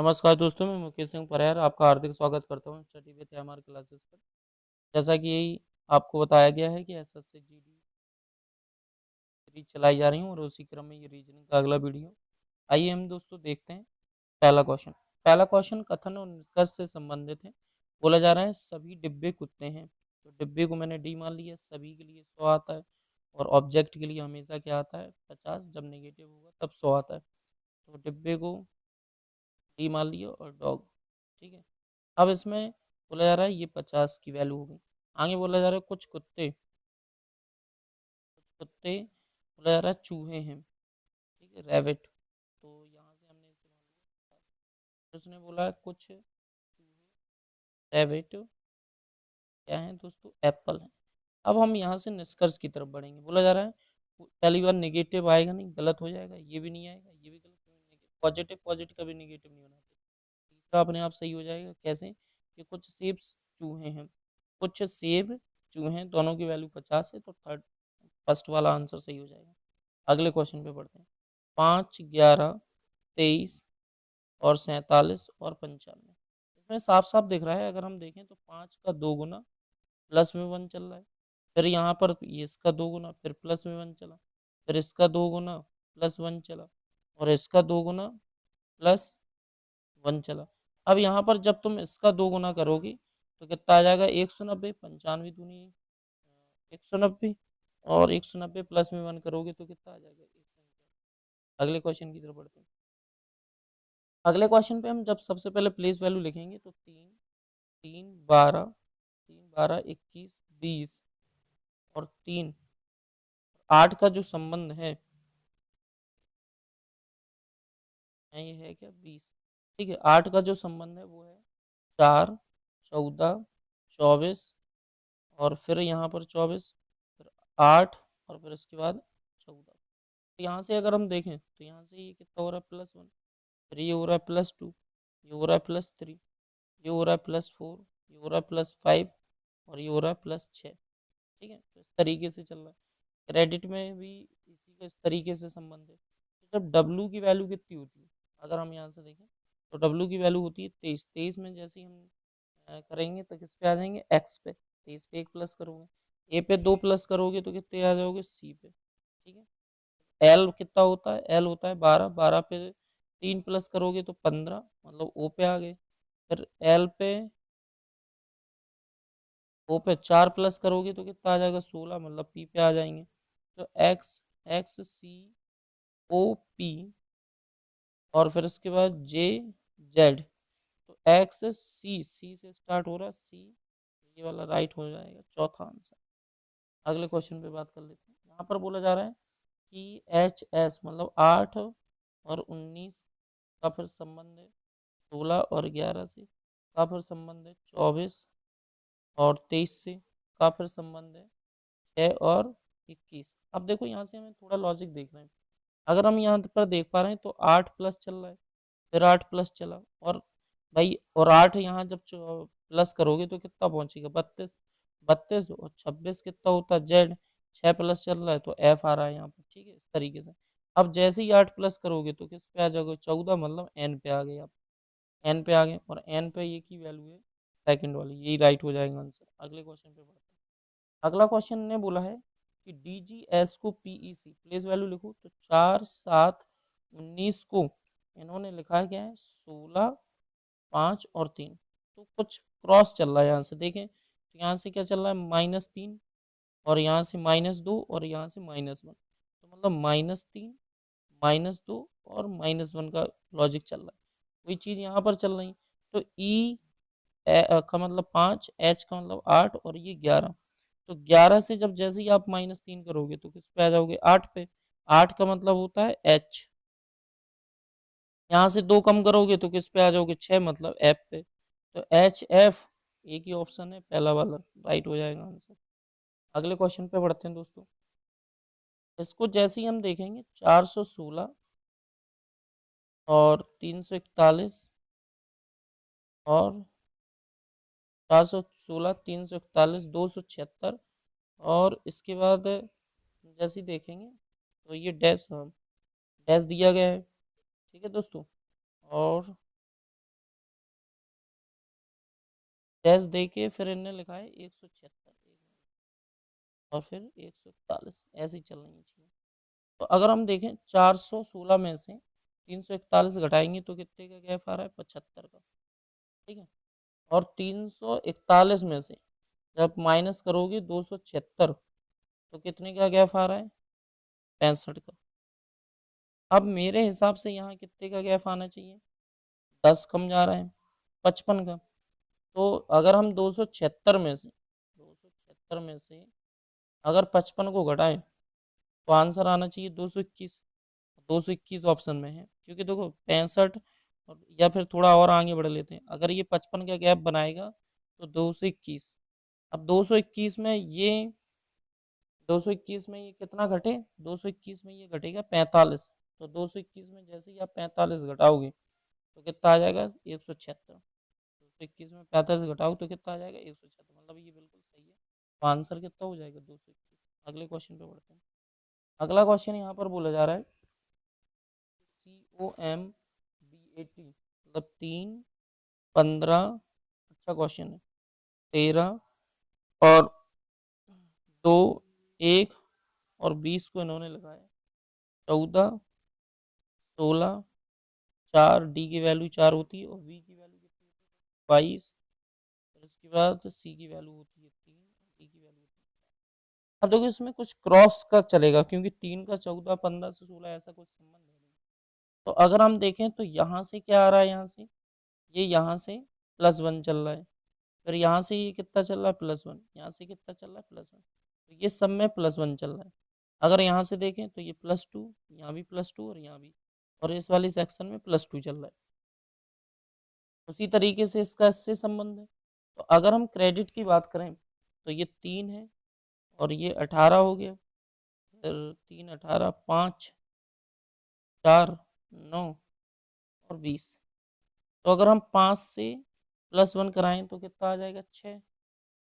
नमस्कार दोस्तों, मैं मुकेश सिंह परिहार आपका हार्दिक स्वागत करता हूँ स्टडी विद एमआर क्लासेस पर। जैसा कि आपको बताया गया है कि एसएससी जीडी सीरीज चलाई जा रही हूँ और उसी क्रम में ये रीजनिंग का अगला वीडियो। आइए हम दोस्तों देखते हैं पहला क्वेश्चन। पहला क्वेश्चन कथन और निष्कर्ष से संबंधित है। बोला जा रहा है सभी डिब्बे कुत्ते हैं। तो डिब्बे को मैंने डी मान लिया, सभी के लिए 100 आता है और ऑब्जेक्ट के लिए हमेशा क्या आता है 50, जब नेगेटिव होगा तब 100 आता है। तो डिब्बे को डी मान लिया और डॉग, ठीक है। अब इसमें बोला जा रहा है ये 50 की वैल्यू होगी। आगे बोला जा रहा है कुछ कुत्ते बोला जा रहा है चूहे हैं, ठीक है, रैबिट। तो यहाँ से हमने इसे मान लिया 50। उसने बोला है कुछ चूहे रैबिट क्या है दोस्तों, एप्पल है। अब हम यहाँ से निष्कर्ष की तरफ बढ़ेंगे। बोला जा रहा है पहली बार नेगेटिव आएगा नहीं, गलत हो जाएगा, ये भी नहीं आएगा, ये भी गलत, पॉजिटिव पॉजिटिव कभी नेगेटिव नहीं होना। तीसरा अपने आप सही हो जाएगा, कैसे कि कुछ सेब चूहे हैं, कुछ सेब चूहे हैं, दोनों की वैल्यू 50 है, तो फर्स्ट वाला आंसर सही हो जाएगा। अगले क्वेश्चन पे बढ़ते हैं। 5, 11, 23 और 47 और 95। इसमें साफ साफ दिख रहा है, अगर हम देखें तो 5 का 2 गुना प्लस में 1 चल रहा है, फिर यहाँ पर ये इसका 2 गुना फिर प्लस में 1 चला, फिर इसका 2 गुना प्लस 1 चला और इसका 2 गुना प्लस 1 चला। अब यहाँ पर जब तुम इसका 2 गुना करोगे तो कितना आ जाएगा 190, 95 दूनी 190 और 190 प्लस में 1 करोगे तो कितना आ जाएगा 149। अगले क्वेश्चन की तरफ बढ़ते हैं। अगले क्वेश्चन पे हम जब सबसे पहले प्लेस वैल्यू लिखेंगे तो 3, 21, 20 और 3, 8 का जो संबंध है ये है क्या 20, ठीक है। 8 का जो संबंध है वो है 4, 14, 24 और फिर यहाँ पर 24, फिर 8 और फिर इसके बाद 14। तो यहाँ से अगर हम देखें तो यहाँ से ये कितना हो रहा है +1, फिर ये हो रहा है +2, ये हो रहा है +3, ये हो रहा है +4, ये हो रहा है +5 और ये हो रहा है +6, ठीक है। तो इस तरीके से चल रहा है। क्रेडिट में भी इसी का इस तरीके से संबंध है। तो जब डब्लू की वैल्यू कितनी होती है, अगर हम यहाँ से देखें तो डब्लू की वैल्यू होती है 23। 23 में जैसे ही हम करेंगे तो किस पे आ जाएंगे एक्स पे। 23 पे 1 प्लस करोगे, ए पे 2 प्लस करोगे तो कितने आ जाओगे सी पे, ठीक है। एल कितना होता है, एल होता है 12, 12 पे 3 प्लस करोगे तो 15, मतलब ओ पे आ गए। फिर एल पे ओ पे 4 प्लस करोगे तो कितना आ जाएगा 16, मतलब पी पे आ जाएंगे। तो एक्स, एक्स सी ओ पी और फिर उसके बाद जे जेड। तो एक्स सी, सी से स्टार्ट हो रहा है सी, ये वाला राइट हो जाएगा चौथा आंसर। अगले क्वेश्चन पे बात कर लेते हैं। यहाँ पर बोला जा रहा है कि एच एस मतलब 8 और 19 का फिर संबंध है 16 और 11 से, का फिर संबंध है 24 और 23 से, का फिर संबंध है 6 और 21। अब देखो यहाँ से हमें थोड़ा लॉजिक देखना है। अगर हम यहाँ पर देख पा रहे हैं तो 8 प्लस चल रहा है, फिर 8 प्लस चला और भाई और 8 यहाँ जब प्लस करोगे तो कितना पहुंचेगा 32, 32 और 26 कितना होता है जेड। 6 प्लस चल रहा है तो एफ आ रहा है यहाँ पर, ठीक है, इस तरीके से। अब जैसे ही 8 प्लस करोगे तो किस पे आ जाओगे 14, मतलब एन पे आ गए आप, एन पे आ गए और एन पे ये की वैल्यू है सेकंड वाली, यही राइट हो जाएगा आंसर। अगले क्वेश्चन पे बढ़ते हैं। अगला क्वेश्चन ने बोला है कि डी जी एस को पीई सी प्लेस वैल्यू लिखो। तो 4, 7, 19 को इन्होंने लिखा है क्या है 16, 5 और 3। तो कुछ क्रॉस चल रहा है यहाँ से देखें तो यहाँ से क्या चल रहा है -3 और यहाँ से -2 और यहाँ से -1, तो मतलब -3, -2 और -1 का लॉजिक चल रहा है। वही चीज़ यहाँ पर चल रही। तो ई का मतलब 5, एच का मतलब 8 और ये 11। तो 11 से जब जैसे ही आप -3 करोगे तो किस पे आ जाओगे 8 पे। 8 का मतलब होता है एच, यहाँ से 2 कम करोगे तो किस पे आ जाओगे 6, मतलब एफ पे। तो एच एफ एक ही ऑप्शन है पहला वाला, राइट हो जाएगा आंसर। अगले क्वेश्चन पे बढ़ते हैं दोस्तों। इसको जैसे ही हम देखेंगे 416 और 341 और 416, 341, 276 और इसके बाद जैसे ही देखेंगे तो ये डैश, हाँ डैश दिया गया है, ठीक है दोस्तों। और डैश दे के फिर इनने लिखा है 176 और फिर 141, ऐसे ही चल रही है चीज़ें। तो अगर हम देखें 416 में से 341 घटाएंगे तो कितने का गैप आ रहा है, 75 का। ठीक है, और 341 में से जब माइनस करोगे 276 तो कितने का गैप आ रहा है, 65 का। अब मेरे हिसाब से यहाँ कितने का गैप आना चाहिए, 10 कम जा रहा है, 55 का। तो अगर हम 276 में से अगर 55 को घटाएं तो आंसर आना चाहिए 221। 221 ऑप्शन में है, क्योंकि देखो 65 और या फिर थोड़ा और आगे बढ़ लेते हैं, अगर ये 55 का गैप बनाएगा तो 221। अब 221 में ये 221 में ये कितना घटे, 221 में ये घटेगा 45। तो 221 में जैसे ही आप 45 घटाओगे तो कितना आ जाएगा, 176। 221 में 45 घटाओ तो कितना आ जाएगा, 176। मतलब ये बिल्कुल सही है। तो आंसर कितना हो जाएगा, 221। अगले क्वेश्चन पे बढ़ते हैं। अगला क्वेश्चन यहाँ पर बोला जा रहा है COMBAT, मतलब 3, 15, अच्छा क्वेश्चन है, 13 और 2, 1 और 20 को इन्होंने लगाया, 14, 16, 4, डी की वैल्यू 4 होती है और वी की वैल्यू कितनी होती है, 22। और इसके बाद सी की वैल्यू होती है 3, डी की वैल्यू होती है। अब देखो इसमें कुछ क्रॉस का चलेगा, क्योंकि 3 का 14, 15 से 16 ऐसा कुछ संबंध है नहीं। तो अगर हम देखें तो यहाँ से क्या आ रहा है, यहाँ से ये यहाँ से +1 चल रहा है, फिर यहाँ से ये कितना चल रहा है, +1, यहाँ से कितना चल रहा है, +1। तो ये सब में +1 चल रहा है। अगर यहाँ से देखें तो ये +2, यहाँ भी +2 और यहाँ भी, और इस वाली सेक्शन में +2 चल रहा है। उसी तरीके से इसका इससे संबंध है। तो अगर हम क्रेडिट की बात करें तो ये 3 है और ये 18 हो गया, फिर 3, 18, 5, 4, 9 और 20। तो अगर हम 5 से +1 कराएं तो कितना आ जाएगा, 6,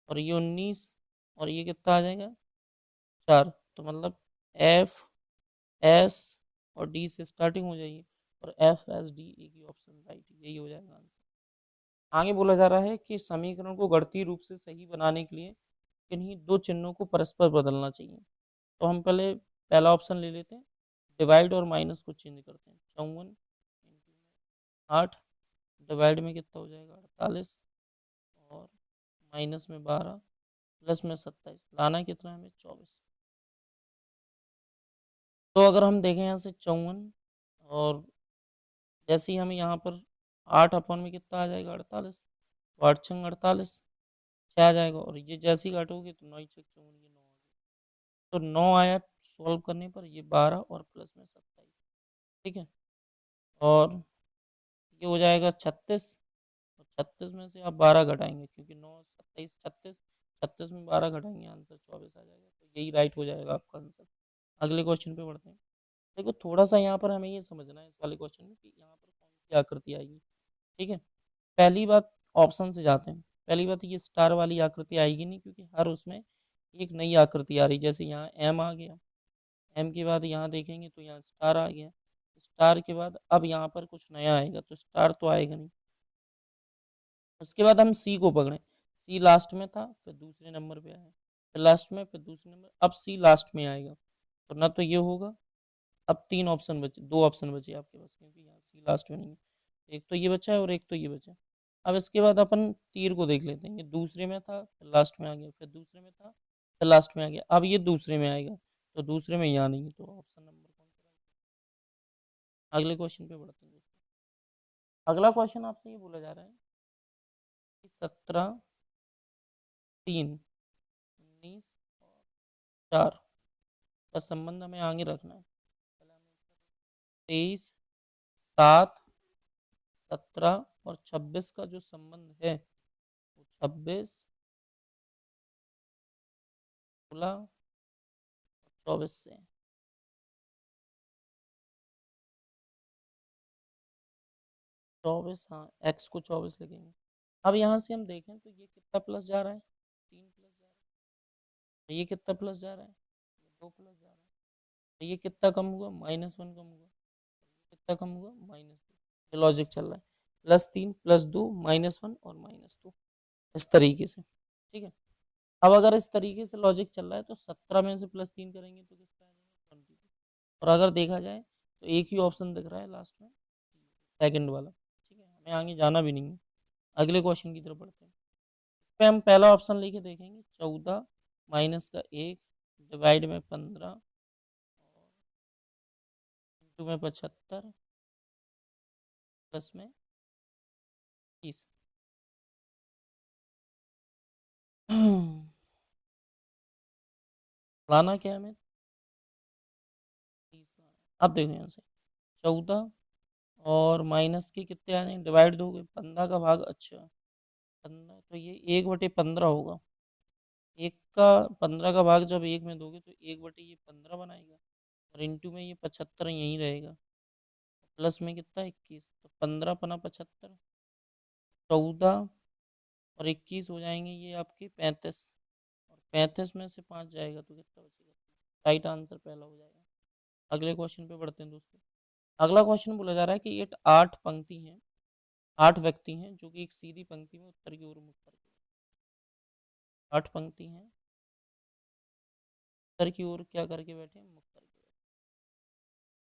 और ये 19 और ये कितना आ जाएगा, 4। तो मतलब एफ एस और डी से स्टार्टिंग हो जाएगी, और एफ एस डी एक ही ऑप्शन राइट, यही हो जाएगा आंसर। आगे बोला जा रहा है कि समीकरण को गणितीय रूप से सही बनाने के लिए किन्हीं दो चिन्हों को परस्पर बदलना चाहिए। तो हम पहले पहला ऑप्शन ले लेते हैं, डिवाइड और माइनस को चेंज करते हैं। 54 8, डिवाइड में कितना हो जाएगा, 48, और माइनस में 12, प्लस में 27, लाना कितना है हमें, 24। तो अगर हम देखें यहाँ से 54, और जैसे ही हमें यहाँ पर 8 में कितना आ जाएगा, 48, तो 8 छंग 48, 6 आ जाएगा, और ये जैसे ही काटोगे तो 9 छक 54, ये 9 आ गया। तो 9 आया सॉल्व करने पर, ये 12 और प्लस में 27। ठीक है, और ये हो जाएगा 36, और 36 में से आप 12 घटाएंगे, क्योंकि 9, 27, 36, 36 में 12 घटाएंगे, आंसर 24 आ जाएगा। तो यही राइट हो जाएगा आपका आंसर। अगले क्वेश्चन पे बढ़ते हैं। देखो थोड़ा सा यहाँ पर हमें ये समझना है इस वाले क्वेश्चन में कि यहाँ पर कौन सी आकृति आएगी। ठीक है, पहली बात ऑप्शन से जाते हैं। पहली बात ये स्टार वाली आकृति आएगी नहीं, क्योंकि हर उसमें एक नई आकृति आ रही। जैसे यहाँ एम आ गया, एम के बाद यहाँ देखेंगे तो यहाँ स्टार आ गया, स्टार के बाद अब यहाँ पर कुछ नया आएगा, तो स्टार तो आएगा नहीं। उसके बाद हम सी को पकड़ें, सी लास्ट में था, फिर दूसरे नंबर पे आया, फिर लास्ट में, फिर दूसरे नंबर, अब सी लास्ट में आएगा। तो ना तो ये होगा। अब 3 ऑप्शन बचे, 2 ऑप्शन बचे आपके पास, क्योंकि यहाँ सी लास्ट में नहीं है। एक तो ये बचा है और एक तो ये बचा है। अब इसके बाद अपन तीर को देख लेते हैं, ये दूसरे में था, फिर लास्ट में आ गया, फिर दूसरे में था, फिर लास्ट में आ गया, अब ये दूसरे में आएगा। तो दूसरे में यहाँ नहीं है, तो ऑप्शन नंबर कौन सा right है? अगले क्वेश्चन पे बढ़ते हैं दोस्तों। अगला क्वेश्चन आपसे ये बोला जा रहा है कि 17, 3, 19 और 4 का संबंध हमें आगे रखना है। 23, 7, 17 और 26 का जो संबंध है वो 26, 16, 24 से। 24, हाँ, एक्स को 24 लिखेंगे। अब यहाँ से हम देखें तो ये कितना प्लस जा रहा है, 3 प्लस जा रहा है। ये कितना प्लस जा रहा है, 2 प्लस जा रहा है। तो ये कितना कम हुआ, -1 कम हुआ। कितना कम हुआ, -2। ये लॉजिक चल रहा है, +3, +2, -1 और -2। इस तरीके से, ठीक है। अब अगर इस तरीके से लॉजिक चल रहा है तो 17 में से +3 करेंगे तो कितना आ जाएगा 22। और अगर देखा जाए तो एक ही ऑप्शन दिख रहा है लास्ट में, सेकंड वाला, ठीक है। हमें आगे जाना भी नहीं है, अगले क्वेश्चन की तरफ बढ़ते हैं। पे हम पहला ऑप्शन लेके देखेंगे, 14 माइनस का 1 डिवाइड में 15 इंटू में 75 प्लस में 30। लाना क्या है हमें, 30 लाना है। अब देखो यहाँ से 14 और माइनस के कितने आ जाएंगे, डिवाइड दोगे 15 का भाग, अच्छा 15 तो ये 1/15 होगा। एक का 15 का भाग जब एक में दोगे तो 1/15 बनाएगा, और इंटू में ये 75 यहीं रहेगा, प्लस में कितना 21, तो 15×75 14 और 21 हो जाएंगे ये आपके 35, और 35 में से 5 जाएगा तो कितना बचेगा, राइट आंसर पहला हो जाएगा। अगले क्वेश्चन पे बढ़ते हैं दोस्तों। अगला क्वेश्चन बोला जा रहा है कि ये 8 पंक्ति हैं, 8 व्यक्ति हैं जो कि एक सीधी पंक्ति में उत्तर की ओर मुख करके, 8 पंक्ति हैं उत्तर की ओर क्या करके बैठे हैं, मुख करके बैठे,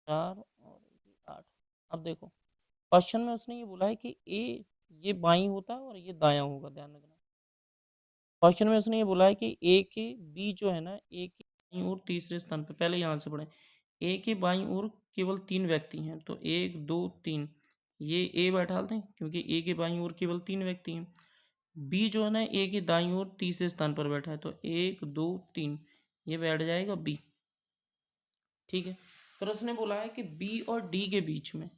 4 और ये 8। अब देखो क्वेश्चन में उसने ये बोला है कि ए ये बाई होता है और ये दायां होगा, ध्यान रखना। क्वेश्चन में उसने ये बोला है कि ए के बी जो है ना, ए के बाईं ओर तीसरे स्थान पे, पहले यहाँ से पढ़े, ए के बाईं ओर केवल 3 व्यक्ति हैं, तो 1 2 3 ये ए बैठा दें क्योंकि ए के बाईं ओर केवल 3 व्यक्ति हैं। बी जो है ना ए के दाईं ओर तीसरे स्थान पर बैठा है, तो 1 2 3 ये बैठ जाएगा बी, ठीक है। फिर उसने बोला है कि बी और डी के बीच में,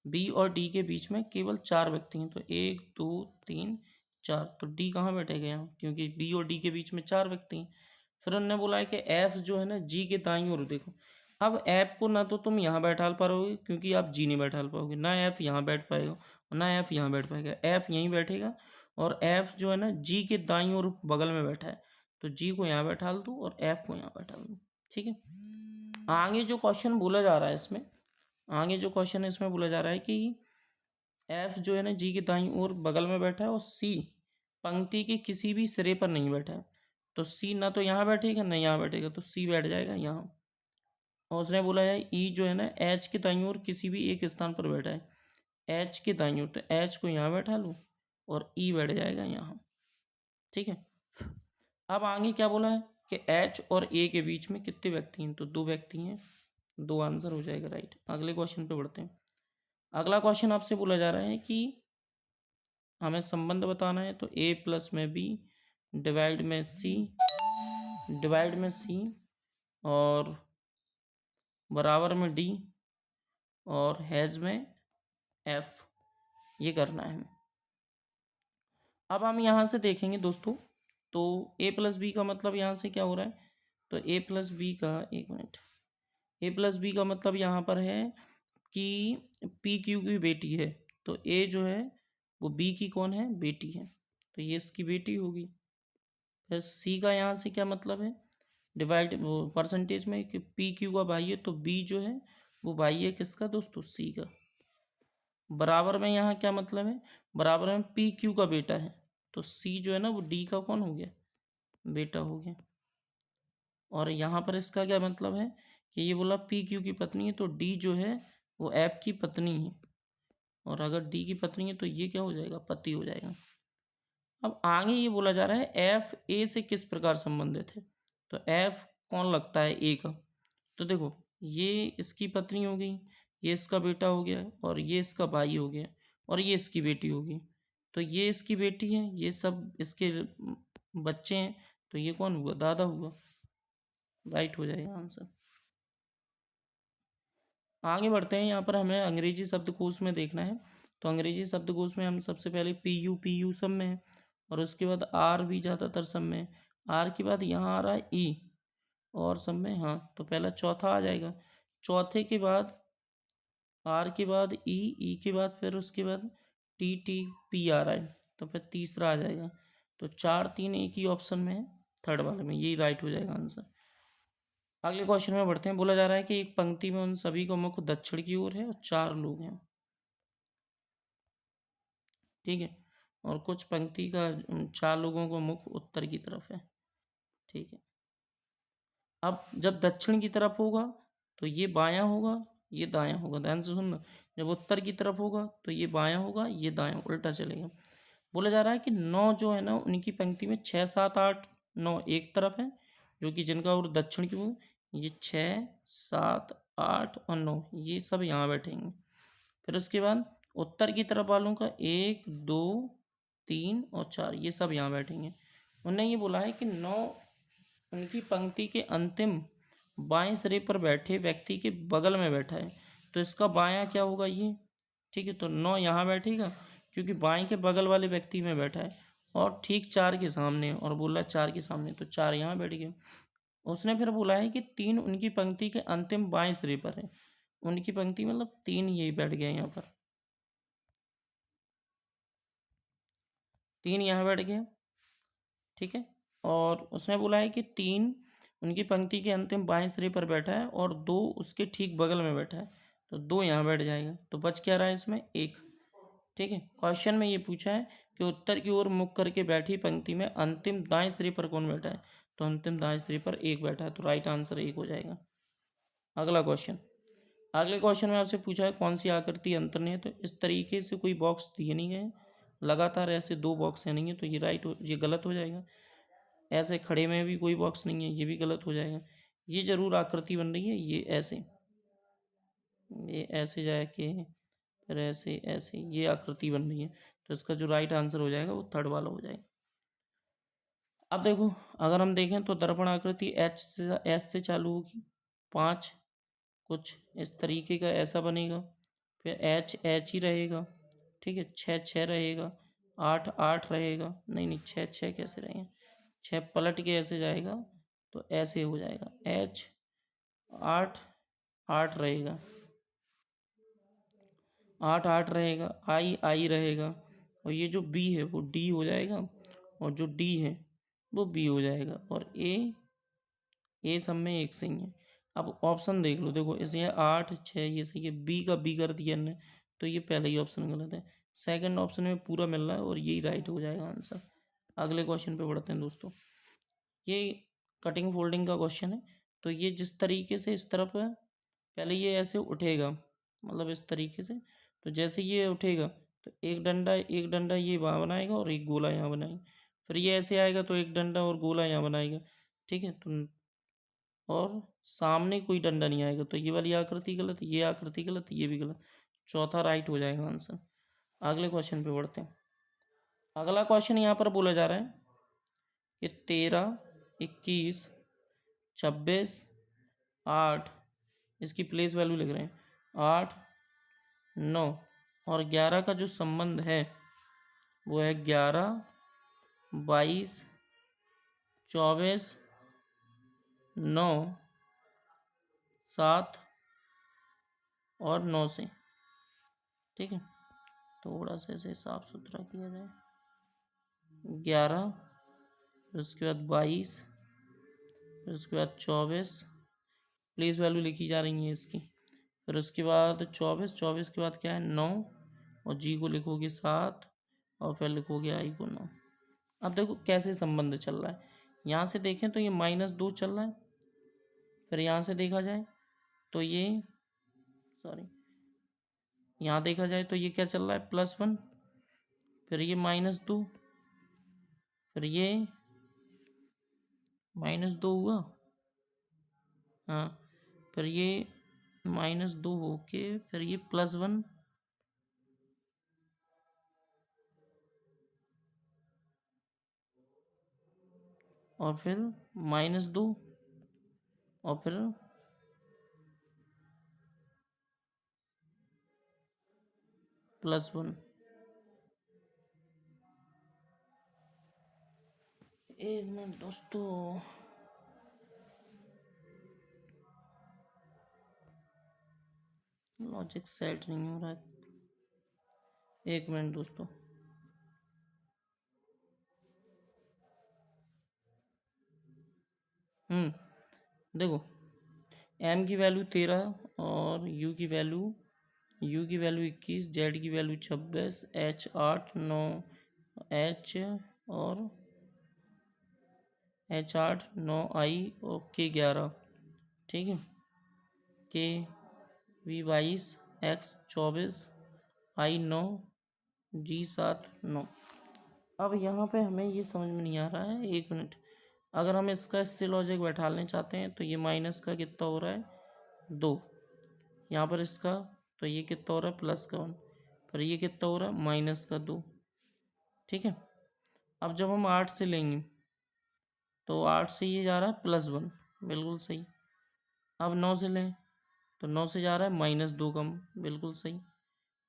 बी और डी के बीच में केवल 4 व्यक्ति हैं, तो 1 2 3 4, तो डी कहाँ बैठेगा यहाँ, क्योंकि बी और डी के बीच में 4 व्यक्ति हैं। फिर उन्होंने बोला है कि एफ जो है ना जी के दाईं ओर, देखो अब एफ को ना तो तुम यहाँ बैठा पाओगे क्योंकि आप जी नहीं बैठा पाओगे, ना एफ यहाँ बैठ पाएगा और ना एफ यहाँ बैठ पाएगा, एफ यहीं बैठेगा, और एफ जो है ना जी के दाईं ओर बगल में बैठा है, तो जी को यहाँ बैठा दूँ और एफ को यहाँ बैठा दूँ, ठीक है। आगे जो क्वेश्चन बोला जा रहा है इसमें, आगे जो क्वेश्चन इसमें बोला जा रहा है कि एफ जो है ना जी के दाईं ओर बगल में बैठा है और सी पंक्ति के किसी भी सिरे पर नहीं बैठा है, तो सी ना तो यहाँ बैठेगा ना यहाँ बैठेगा, तो सी बैठ जाएगा यहाँ। और उसने बोला है ई जो है ना एच के दाईं ओर किसी भी एक स्थान पर बैठा है, एच के दाईं ओर, तो एच को यहाँ बैठा लूँ और ई बैठ जाएगा यहाँ, ठीक है। अब आगे क्या बोला है कि एच और ए के बीच में कितने व्यक्ति हैं, तो 2 व्यक्ति हैं, 2 आंसर हो जाएगा राइट। अगले क्वेश्चन पे बढ़ते हैं। अगला क्वेश्चन आपसे बोला जा रहा है कि हमें संबंध बताना है, तो ए प्लस में बी डिवाइड में सी, डिवाइड में सी और बराबर में डी और हैज में एफ, ये करना है। अब हम यहाँ से देखेंगे दोस्तों, तो ए प्लस बी का मतलब यहाँ से क्या हो रहा है, तो ए प्लस बी का, एक मिनट, ए प्लस बी का मतलब यहाँ पर है कि पी क्यू की बेटी है, तो ए जो है वो बी की कौन है, बेटी है, तो ये इसकी बेटी होगी। फिर सी का यहाँ से क्या मतलब है, डिवाइड वो परसेंटेज में कि पी क्यू का भाई है, तो बी जो है वो भाई है किसका दोस्तों, सी का। बराबर में यहाँ क्या मतलब है, बराबर में पी क्यू का बेटा है, तो सी जो है ना वो डी का कौन हो गया, बेटा हो गया। और यहाँ पर इसका क्या मतलब है कि ये बोला पी क्यू की पत्नी है, तो डी जो है वो एफ की पत्नी है, और अगर डी की पत्नी है तो ये क्या हो जाएगा, पति हो जाएगा। अब आगे ये बोला जा रहा है एफ ए से किस प्रकार संबंधित है, तो एफ कौन लगता है ए का, तो देखो ये इसकी पत्नी हो गई, ये इसका बेटा हो गया और ये इसका भाई हो गया और ये इसकी बेटी होगी, तो ये इसकी बेटी है, ये सब इसके बच्चे हैं, तो ये कौन हुआ, दादा हुआ, राइट हो जाएगा आंसर। आगे बढ़ते हैं, यहाँ पर हमें अंग्रेजी शब्दकोश में देखना है, तो अंग्रेजी शब्दकोश में हम सबसे पहले पी यू सब में है, और उसके बाद आर भी ज़्यादातर सब में है, आर के बाद यहाँ आ रहा है ई और सब में, हाँ तो पहला चौथा आ जाएगा, चौथे के बाद आर के बाद ई के बाद फिर उसके बाद टी पी आ रहा है, तो फिर तीसरा आ जाएगा, तो 4 3 एक ही ऑप्शन में है, थर्ड वाले में, यही राइट हो जाएगा आंसर। अगले क्वेश्चन में बढ़ते हैं। बोला जा रहा है कि एक पंक्ति में उन सभी का मुख दक्षिण की ओर है और 4 लोग हैं, ठीक है। और कुछ पंक्ति का 4 लोगों का मुख उत्तर की तरफ है। ठीक है, अब जब दक्षिण की तरफ होगा तो ये बायां होगा, ये दायां होगा। ध्यान से सुनना, जब उत्तर की तरफ होगा तो ये बायां होगा, ये दायां, उल्टा चलेगा। बोला जा रहा है कि 9 जो है ना, उनकी पंक्ति में 6 7 8 9 एक तरफ है, जो कि जिनका और दक्षिण की वो, ये 6 7 8 और 9 ये सब यहाँ बैठेंगे। फिर उसके बाद उत्तर की तरफ वालों का 1 2 3 और 4 ये सब यहाँ बैठेंगे। उन्होंने ये बोला है कि 9 उनकी पंक्ति के अंतिम बाएं सिरे पर बैठे व्यक्ति के बगल में बैठा है, तो इसका बायां क्या होगा ये। ठीक है, तो 9 यहाँ बैठेगा क्योंकि बाएं के बगल वाले व्यक्ति में बैठा है, और ठीक 4 के सामने, और बोला 4 के सामने, तो 4 यहाँ बैठ गए। उसने फिर बोला है कि 3 उनकी पंक्ति के अंतिम बाएं सिरे पर है। उनकी पंक्ति मतलब 3 यही बैठ गए यहाँ पर, 3 यहाँ बैठ गए। ठीक है, और उसने बोला है कि 3 उनकी पंक्ति के अंतिम बाएं सिरे पर बैठा है और 2 उसके ठीक बगल में बैठा है, तो 2 यहाँ बैठ जाएगा। तो बच क्या रहा है इसमें, 1। ठीक है, क्वेश्चन में ये पूछा है कि उत्तर की ओर मुख करके बैठी पंक्ति में अंतिम दाएं सिरे पर कौन बैठा है, तो अंतिम दाएं सिरे पर 1 बैठा है, तो राइट आंसर 1 हो जाएगा। अगला क्वेश्चन, अगले क्वेश्चन में आपसे पूछा है कौन सी आकृति अंतर्निहित है। तो इस तरीके से कोई बॉक्स दिए नहीं गए, लगातार ऐसे 2 बॉक्स है नहीं है, तो ये ये गलत हो जाएगा। ऐसे खड़े में भी कोई बॉक्स नहीं है, ये भी गलत हो जाएगा। ये जरूर आकृति बन रही है, ये ऐसे जाके फिर ऐसे ऐसे ये आकृति बन रही है, तो इसका जो राइट आंसर हो जाएगा वो थर्ड वाला हो जाएगा। अब देखो, अगर हम देखें तो दर्पण आकृति एच से चालू होगी, 5 कुछ इस तरीके का ऐसा बनेगा, फिर एच ही रहेगा। ठीक है, 6 6 रहेगा, 8 8 रहेगा, नहीं नहीं 6 6 कैसे रहेगा, 6 पलट के ऐसे जाएगा, तो ऐसे हो जाएगा, एच 8 8 रहेगा, 8 8 रहेगा, आई रहेगा, और ये जो बी है वो डी हो जाएगा, और जो डी है वो बी हो जाएगा, और ए सब में एक सही है। अब ऑप्शन देख लो, देखो इसे 8 6 ये सही है, बी का बी कर दिया ने, तो ये पहले ही ऑप्शन गलत है। सेकंड ऑप्शन में पूरा मिल रहा है और यही राइट हो जाएगा आंसर। अगले क्वेश्चन पे बढ़ते हैं दोस्तों, ये कटिंग फोल्डिंग का क्वेश्चन है। तो ये जिस तरीके से इस तरफ है, पहले ये ऐसे उठेगा, मतलब इस तरीके से, तो जैसे ये उठेगा तो एक डंडा ये वहाँ बनाएगा और एक गोला यहाँ बनाएगा, फिर ये ऐसे आएगा तो एक डंडा और गोला यहाँ बनाएगा। ठीक है, तो और सामने कोई डंडा नहीं आएगा, तो ये वाली आकृति गलत, ये आकृति गलत, ये भी गलत, चौथा राइट हो जाएगा आंसर। अगले क्वेश्चन पे बढ़ते हैं। अगला क्वेश्चन यहाँ पर बोला जा रहा है कि 13 21 26 8, इसकी प्लेस वैल्यू लिख रहे हैं, 8 9 और 11 का जो संबंध है वो है 11 22 24 9 7 और 9 से। ठीक है, थोड़ा सा इसे साफ सुथरा किया जाए, 11, फिर उसके बाद 22, फिर उसके बाद 24, प्लेस वैल्यू लिखी जा रही है इसकी, फिर उसके बाद 24 24 के बाद क्या है 9, और जी को लिखोगे 7, और फिर लिखोगे आई को 9। अब देखो कैसे संबंध चल रहा है, यहाँ से देखें तो ये -2 चल रहा है, फिर यहाँ से देखा जाए तो ये सॉरी यहाँ देखा जाए तो ये क्या चल रहा है +1, फिर ये -2, फिर ये -2 हुआ, हाँ, फिर ये -2 होके फिर ये +1, और फिर -2, और फिर +1। एक मिनट दोस्तों, लॉजिक सेट नहीं हो रहा है, एक मिनट दोस्तों। देखो m की वैल्यू 13 और u की वैल्यू 21, z की वैल्यू 26, h 8 9 एच और एच 8, 9 आई और के 11, ठीक है। के वी 22, एक्स 24, आई 9, जी 7, 9। अब यहाँ पे हमें ये समझ में नहीं आ रहा है, एक मिनट। अगर हम इसका इससे लॉजिक बैठाने चाहते हैं तो ये माइनस का कितना हो रहा है 2, यहाँ पर इसका तो ये कितना हो रहा है प्लस का 1, पर ये कितना हो रहा है माइनस का 2, ठीक है। अब जब हम 8 से लेंगे तो 8 से ये जा रहा है +1, बिल्कुल सही। अब 9 से लें तो 9 से जा रहा है -2 कम, बिल्कुल सही।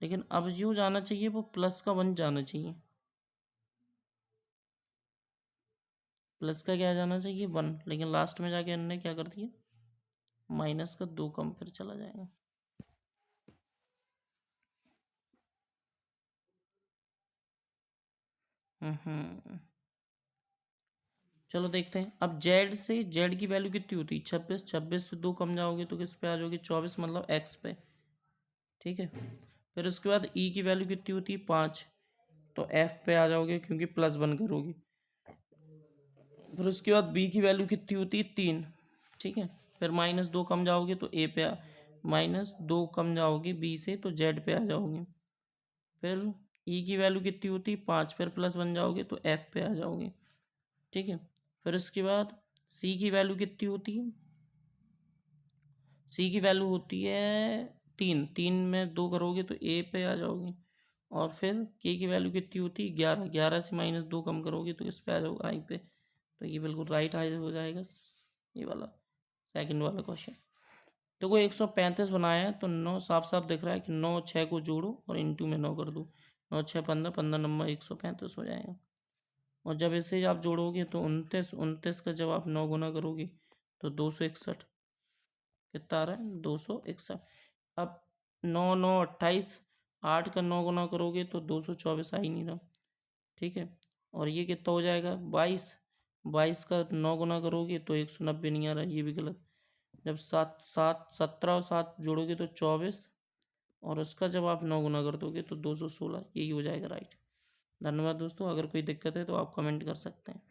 लेकिन अब जो जाना चाहिए वो प्लस का 1 जाना चाहिए, प्लस का क्या जाना चाहिए 1, लेकिन लास्ट में जाके हमने क्या कर दिया -2 कम, फिर चला जाएगा। चलो देखते हैं। अब जेड से जेड की वैल्यू कितनी होती है 26, 26 से 2 कम जाओगे तो किस पे आ जाओगे 24, मतलब एक्स पे, ठीक है। फिर उसके बाद ई की वैल्यू कितनी होती है 5, तो एफ पे आ जाओगे क्योंकि +1 करोगे। फिर उसके बाद बी की वैल्यू कितनी होती है 3, ठीक है। फिर -2 कम जाओगे तो ए पे -2 कम जाओगे बी से तो जेड पे आ जाओगे। फिर ई की वैल्यू कितनी होती है 5, फिर +1 जाओगे तो एफ पे आ जाओगे, ठीक है। फिर उसके बाद सी की वैल्यू कितनी होती है, सी की वैल्यू होती है 3, 3 में 2 करोगे तो ए पे आ जाओगे। और फिर के की वैल्यू कितनी होती है 11, 11 से -2 कम करोगे तो इस पे आ जाओगे आई पे। तो ये बिल्कुल राइट आई हो जाएगा ये वाला सेकंड वाला क्वेश्चन। तो कोई 135 बनाया है तो 9 साफ साफ दिख रहा है कि 9 6 को जोड़ो और इंटू में 9 कर दो, 9 6 15, 15 नंबर 135 हो जाएगा। और जब इसे आप जोड़ोगे तो 29, 29 का जब आप 9 गुना करोगे तो 261, कितना आ रहा है 261। अब 9 9 28, 8 का 9 गुना करोगे तो 224 आ ही नहीं रहा, ठीक है। और ये कितना हो जाएगा 22, 22 का 9 गुना करोगे तो 190 नहीं आ रहा, ये भी गलत। जब 7 7 17 और 7 जोड़ोगे तो 24, और उसका जब आप 9 गुना कर दोगे तो 216, यही हो जाएगा राइट। धन्यवाद दोस्तों, अगर कोई दिक्कत है तो आप कमेंट कर सकते हैं।